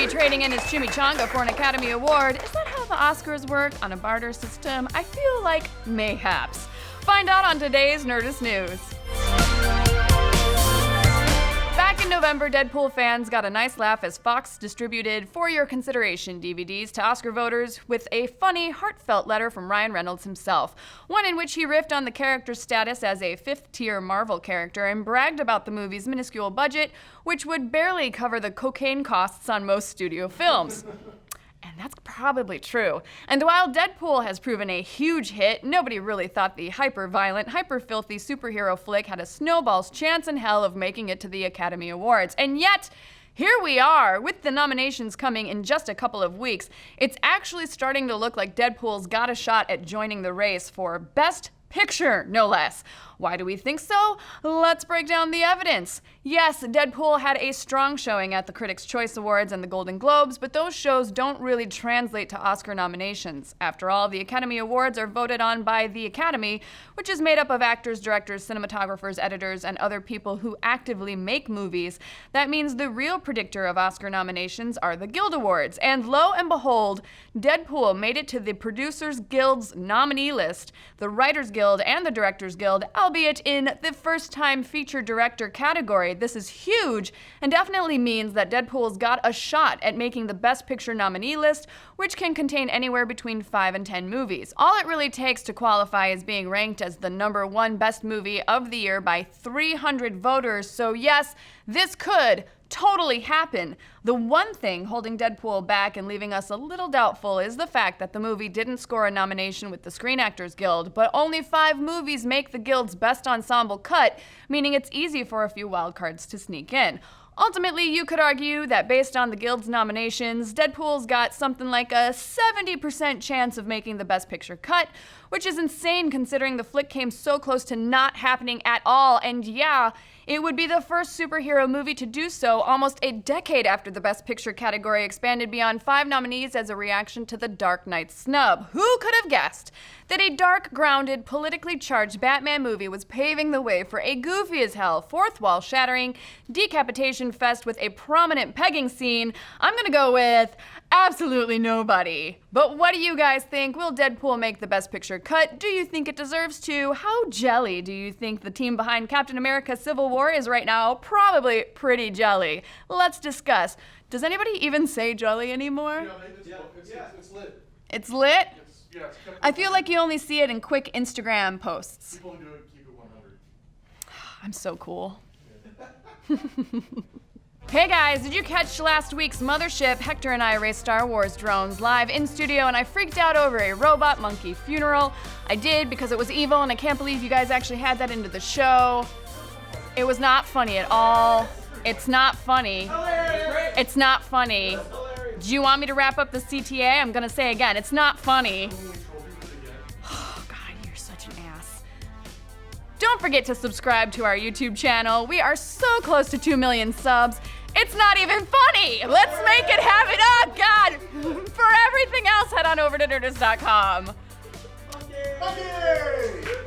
movie trading in his chimichanga for an Academy Award. Is that how the Oscars work, on a barter system? I feel like mayhaps. Find out on today's Nerdist News. Back in November, Deadpool fans got a nice laugh as Fox distributed For Your Consideration DVDs to Oscar voters with a funny, heartfelt letter from Ryan Reynolds himself, one in which he riffed on the character's status as a fifth-tier Marvel character and bragged about the movie's minuscule budget, which would barely cover the cocaine costs on most studio films. And that's probably true. And while Deadpool has proven a huge hit, nobody really thought the hyper-violent, hyper-filthy superhero flick had a snowball's chance in hell of making it to the Academy Awards. And yet, here we are, with the nominations coming in just a couple of weeks. It's actually starting to look like Deadpool's got a shot at joining the race for Best Picture, no less. Why do we think so? Let's break down the evidence. Yes, Deadpool had a strong showing at the Critics' Choice Awards and the Golden Globes, but those shows don't really translate to Oscar nominations. After all, the Academy Awards are voted on by the Academy, which is made up of actors, directors, cinematographers, editors, and other people who actively make movies. That means the real predictor of Oscar nominations are the Guild Awards. And lo and behold, Deadpool made it to the Producers Guild's nominee list, the Writers Guild, and the Directors Guild, albeit in the first-time feature director category. This is huge and definitely means that Deadpool's got a shot at making the Best Picture nominee list, which can contain anywhere between 5 and 10 movies. All it really takes to qualify is being ranked as the #1 best movie of the year by 300 voters, so yes, this could totally happen. The one thing holding Deadpool back and leaving us a little doubtful is the fact that the movie didn't score a nomination with the Screen Actors Guild, but only 5 movies make the Guild's Best Ensemble cut, meaning it's easy for a few wildcards to sneak in. Ultimately, you could argue that based on the Guild's nominations, Deadpool's got something like a 70% chance of making the Best Picture cut, which is insane considering the flick came so close to not happening at all, and yeah, it would be the first superhero movie to do so almost a decade after the Best Picture category expanded beyond 5 nominees as a reaction to the Dark Knight snub. Who could have guessed that a dark, grounded, politically charged Batman movie was paving the way for a goofy-as-hell, fourth-wall-shattering decapitation fest with a prominent pegging scene? I'm gonna go with absolutely nobody. But what do you guys think? Will Deadpool make the Best Picture cut? Do you think it deserves to? How jelly do you think the team behind Captain America Civil War is right now? Probably pretty jelly. Let's discuss. Does anybody even say jelly anymore? It's lit. It's lit? It's I feel like you only see it in quick Instagram posts. People who do it keep it 100. I'm so cool. Hey guys, did you catch last week's Mothership? Hector and I raced Star Wars drones live in studio and I freaked out over a robot monkey funeral. I did because it was evil and I can't believe you guys actually had that into the show. It was not funny at all. It's not funny. It's not funny. Do you want me to wrap up the CTA? I'm gonna say again, it's not funny. Oh God, you're such an ass. Don't forget to subscribe to our YouTube channel. We are so close to 2 million subs. It's not even funny. Let's make it happen. Oh God. For everything else, head on over to Nerdist.com. Okay.